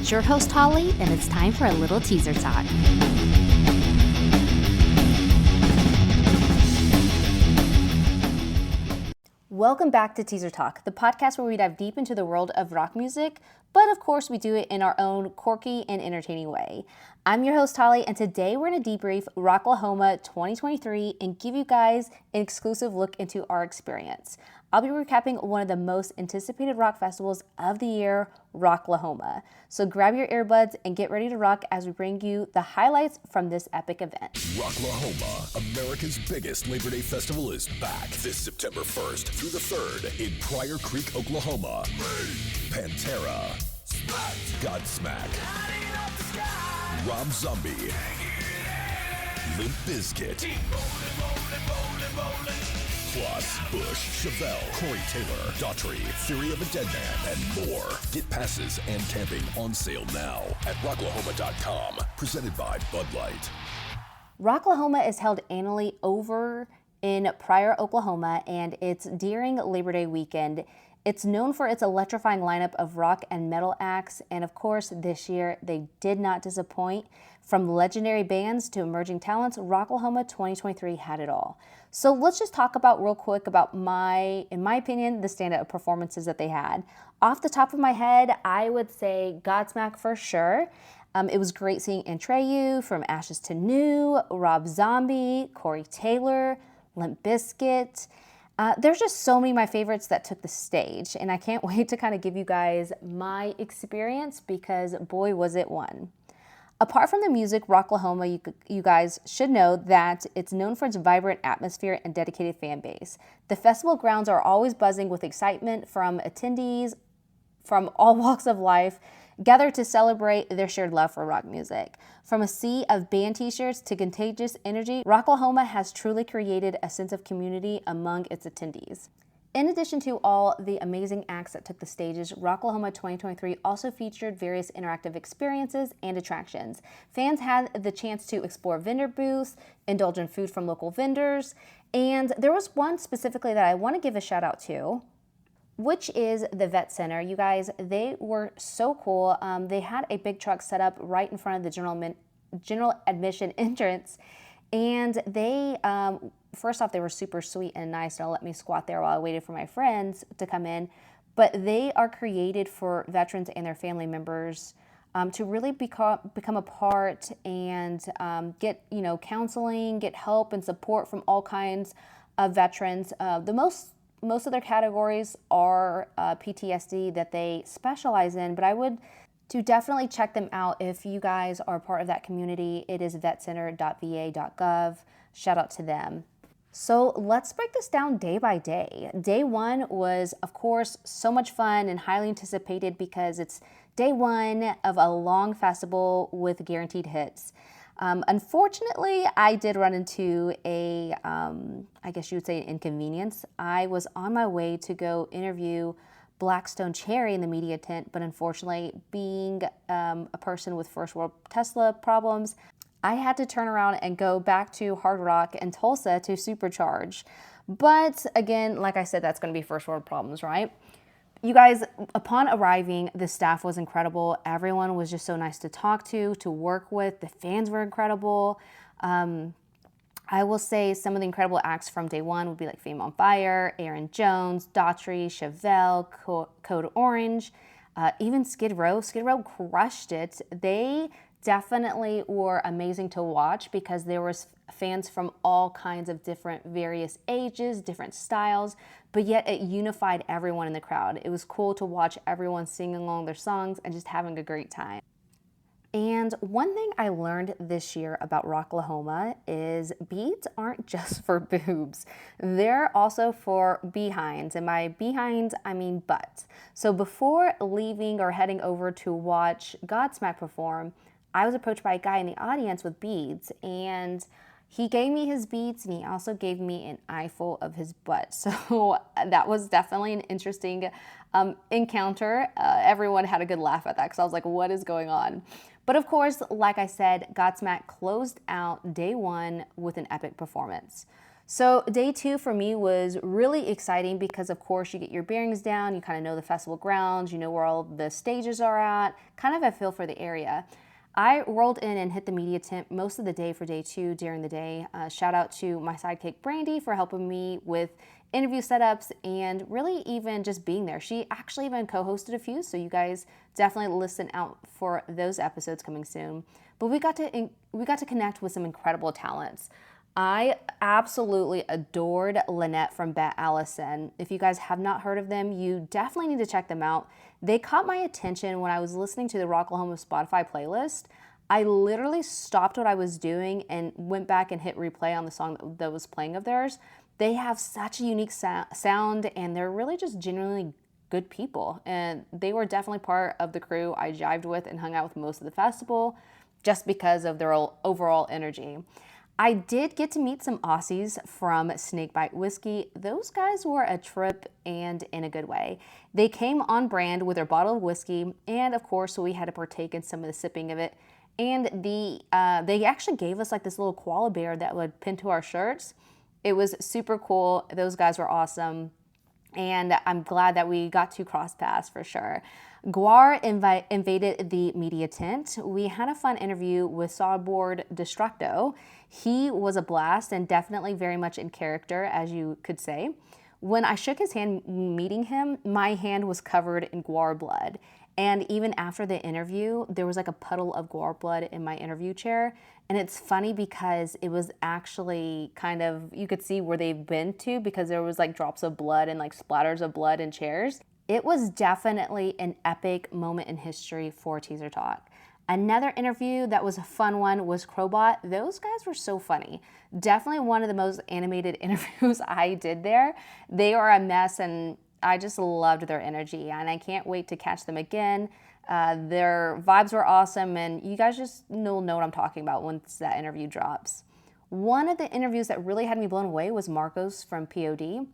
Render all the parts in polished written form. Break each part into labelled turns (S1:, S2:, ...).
S1: It's your host, Hollie, and it's time for a little teaser talk. Welcome back to Teaser Talk, the podcast where we dive deep into the world of rock music, but of course we do it in our own quirky and entertaining way. I'm your host, Hollie, and today we're going to debrief Rocklahoma 2023 and give you guys an exclusive look into our experience. I'll be recapping one of the most anticipated rock festivals of the year, Rocklahoma. So grab your earbuds and get ready to rock as we bring you the highlights from this epic event.
S2: Rocklahoma, America's biggest Labor Day festival, is back this September 1st through the 3rd in Pryor Creek, Oklahoma. Pandora, Godsmack, Rob Zombie, Limp Bizkit, plus Bush, Chevelle, Corey Taylor, Daughtry, Theory of a Dead Man, and more. Get passes and camping on sale now at rocklahoma.com. Presented by Bud Light.
S1: Rocklahoma is held annually over in Pryor, Oklahoma, and it's during Labor Day weekend. It's known for its electrifying lineup of rock and metal acts, and of course, this year they did not disappoint. From legendary bands to emerging talents, Rocklahoma 2023 had it all. So let's just talk about real quick about in my opinion, the standout performances that they had. Off the top of my head, I would say Godsmack for sure. It was great seeing Atreyu, From Ashes to New, Rob Zombie, Corey Taylor, Limp Bizkit. There's just so many of my favorites that took the stage, and I can't wait to kind of give you guys my experience because boy was it one. Apart from the music, Rocklahoma, you guys should know that it's known for its vibrant atmosphere and dedicated fan base. The festival grounds are always buzzing with excitement from attendees from all walks of life gathered to celebrate their shared love for rock music. From a sea of band t-shirts to contagious energy, Rocklahoma has truly created a sense of community among its attendees. In addition to all the amazing acts that took the stages, Rocklahoma 2023 also featured various interactive experiences and attractions. Fans had the chance to explore vendor booths, indulge in food from local vendors, and there was one specifically that I want to give a shout out to, which is the Vet Center. You guys, they were so cool. They had a big truck set up right in front of the general admission entrance, and they, first off, they were super sweet and nice. They'll let me squat there while I waited for my friends to come in, but they are created for veterans and their family members to really become a part and get counseling, get help and support from all kinds of veterans. Most of their categories are PTSD that they specialize in, but I would to definitely check them out if you guys are part of that community. It is vetcenter.va.gov. Shout out to them. So let's break this down day by day. Day one was, of course, so much fun and highly anticipated because it's day one of a long festival with guaranteed hits. Unfortunately, I did run into I guess you would say an inconvenience. I was on my way to go interview Blackstone Cherry in the media tent, but unfortunately, being a person with first world Tesla problems, I had to turn around and go back to Hard Rock and Tulsa to supercharge. But again, like I said, that's going to be first world problems, right? You guys, upon arriving, the staff was incredible. Everyone was just so nice to talk to work with. The fans were incredible. I will say some of the incredible acts from day one would be like Fame on Fire, Aaron Jones, Daughtry, Chevelle, Code Orange, even Skid Row. Skid Row crushed it. They definitely were amazing to watch because there was fans from all kinds of different various ages, different styles, but yet it unified everyone in the crowd. It was cool to watch everyone sing along their songs and just having a great time. And one thing I learned this year about Rocklahoma is beads aren't just for boobs. They're also for behinds. And by behinds, I mean butts. So before leaving or heading over to watch Godsmack perform, I was approached by a guy in the audience with beads, and he gave me his beads and he also gave me an eyeful of his butt. So that was definitely an interesting encounter. Everyone had a good laugh at that because I was like, what is going on? But of course, like I said, Godsmack closed out day one with an epic performance. So day 2 for me was really exciting because of course you get your bearings down, you kind of know the festival grounds, you know where all the stages are at, kind of a feel for the area. I rolled in and hit the media tent most of the day for day 2 during the day. Shout out to my sidekick Brandy for helping me with interview setups and really even just being there. She actually even co-hosted a few, so you guys definitely listen out for those episodes coming soon. But we got to connect with some incredible talents. I absolutely adored Lynette from Bet Allison. If you guys have not heard of them, you definitely need to check them out. They caught my attention when I was listening to the Rocklahoma Spotify playlist. I literally stopped what I was doing and went back and hit replay on the song that was playing of theirs. They have such a unique sound, and they're really just genuinely good people. And they were definitely part of the crew I jived with and hung out with most of the festival just because of their overall energy. I did get to meet some Aussies from Snakebite Whiskey. Those guys were a trip, and in a good way. They came on brand with their bottle of whiskey, and of course we had to partake in some of the sipping of it. And they actually gave us like this little koala bear that would pin to our shirts. It was super cool. Those guys were awesome. And I'm glad that we got to cross paths for sure. GWAR invaded the media tent. We had a fun interview with Sawboard Destructo. He was a blast and definitely very much in character, as you could say. When I shook his hand meeting him, my hand was covered in GWAR blood. And even after the interview, there was like a puddle of GWAR blood in my interview chair. And it's funny because it was actually kind of, you could see where they've been to because there was like drops of blood and like splatters of blood in chairs. It was definitely an epic moment in history for Teaser Talk. Another interview that was a fun one was Crowbot. Those guys were so funny. Definitely one of the most animated interviews I did there. They are a mess, and I just loved their energy, and I can't wait to catch them again. Their vibes were awesome, and you guys just know what I'm talking about once that interview drops. One of the interviews that really had me blown away was Marcos from POD.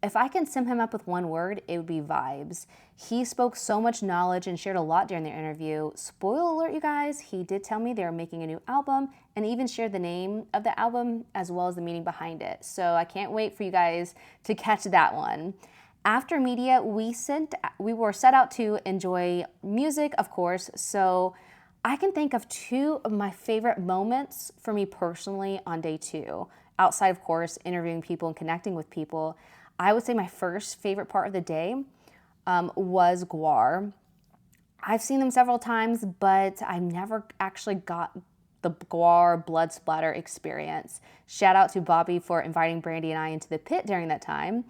S1: If I can sum him up with one word, it would be vibes. He spoke so much knowledge and shared a lot during the interview. Spoiler alert, you guys, he did tell me they were making a new album and even shared the name of the album as well as the meaning behind it. So I can't wait for you guys to catch that one. After media, we were set out to enjoy music, of course. So I can think of 2 of my favorite moments for me personally on day 2. Outside, of course, interviewing people and connecting with people. I would say my first favorite part of the day was GWAR. I've seen them several times, but I never actually got the GWAR blood splatter experience. Shout out to Bobby for inviting Brandy and I into the pit during that time.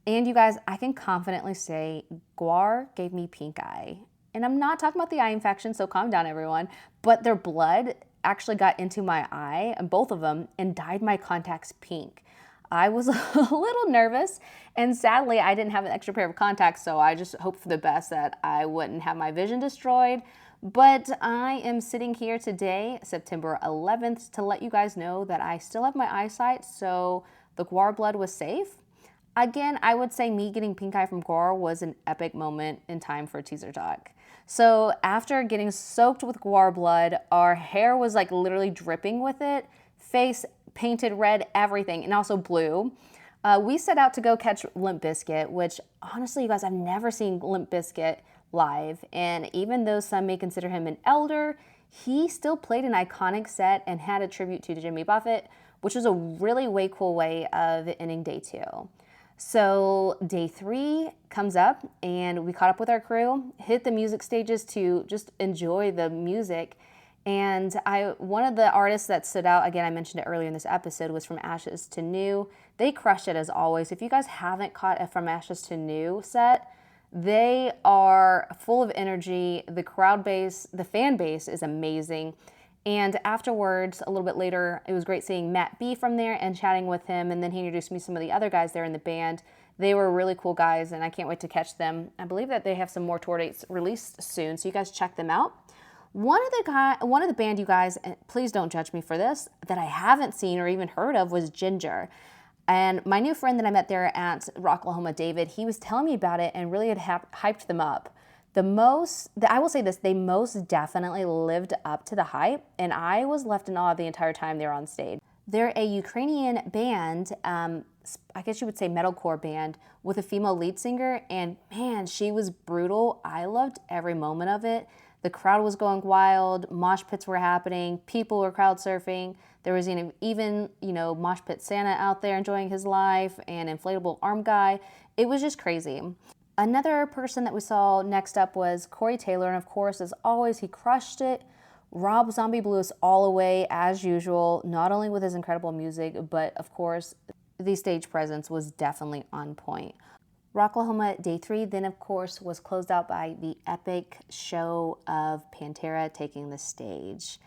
S1: And you guys, I can confidently say GWAR gave me pink eye. And I'm not talking about the eye infection, so calm down everyone, but their blood actually got into my eye, and both of them, and dyed my contacts pink. I was a little nervous, and sadly I didn't have an extra pair of contacts, so I just hoped for the best that I wouldn't have my vision destroyed. But I am sitting here today, September 11th, to let you guys know that I still have my eyesight, so the GWAR blood was safe. Again, I would say me getting pink eye from GWAR was an epic moment in time for Teaser Talk. So after getting soaked with GWAR blood, our hair was like literally dripping with it, face painted red, everything, and also blue. We set out to go catch Limp Bizkit, which honestly, you guys, I've never seen Limp Bizkit live. And even though some may consider him an elder, he still played an iconic set and had a tribute to Jimmy Buffett, which was a really way cool way of ending day 2. So day 3 comes up and we caught up with our crew, hit the music stages to just enjoy the music. And one of the artists that stood out, again, I mentioned it earlier in this episode, was From Ashes to New. They crushed it as always. If you guys haven't caught a From Ashes to New set, they are full of energy. The crowd base, the fan base is amazing. And afterwards, a little bit later, it was great seeing Matt B from there and chatting with him. And then he introduced me to some of the other guys there in the band. They were really cool guys, and I can't wait to catch them. I believe that they have some more tour dates released soon, so you guys check them out. One of the band, you guys, and please don't judge me for this, that I haven't seen or even heard of was Ginger. And my new friend that I met there at Rocklahoma, David, he was telling me about it and really had hyped them up. I will say this, they most definitely lived up to the hype, and I was left in awe the entire time they were on stage. They're a Ukrainian band, I guess you would say metalcore band, with a female lead singer, and man, she was brutal. I loved every moment of it. The crowd was going wild, mosh pits were happening, people were crowd surfing. There was even mosh pit Santa out there enjoying his life, and inflatable arm guy. It was just crazy. Another person that we saw next up was Corey Taylor, and of course, as always, he crushed it. Rob Zombie blew us all away as usual, not only with his incredible music, but of course, the stage presence was definitely on point. Rocklahoma Day 3 then of course was closed out by the epic show of Pandora taking the stage.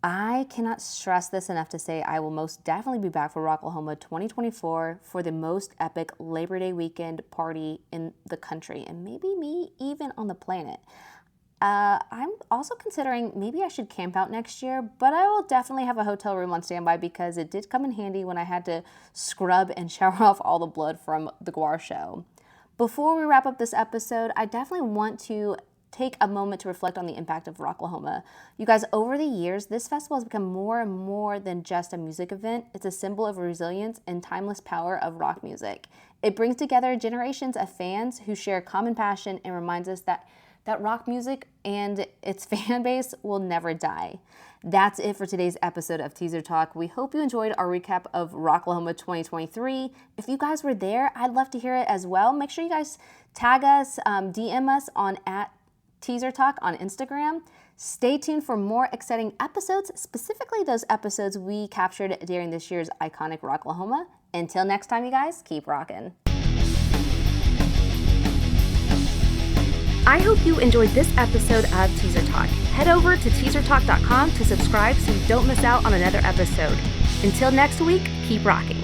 S1: I cannot stress this enough to say I will most definitely be back for Rocklahoma 2024 for the most epic Labor Day weekend party in the country, and maybe me even on the planet. I'm also considering maybe I should camp out next year, but I will definitely have a hotel room on standby because it did come in handy when I had to scrub and shower off all the blood from the GWAR show. Before we wrap up this episode, I definitely want to take a moment to reflect on the impact of Rocklahoma. You guys, over the years, this festival has become more and more than just a music event. It's a symbol of resilience and timeless power of rock music. It brings together generations of fans who share a common passion and reminds us that rock music and its fan base will never die. That's it for today's episode of Teaser Talk. We hope you enjoyed our recap of Rocklahoma 2023. If you guys were there, I'd love to hear it as well. Make sure you guys tag us, DM us on @TeaserTalk on Instagram. Stay tuned for more exciting episodes, specifically those episodes we captured during this year's iconic Rocklahoma. Until next time, you guys, keep rocking.
S3: I hope you enjoyed this episode of Teaser Talk. Head over to teasertalk.com to subscribe so you don't miss out on another episode. Until next week, keep rocking.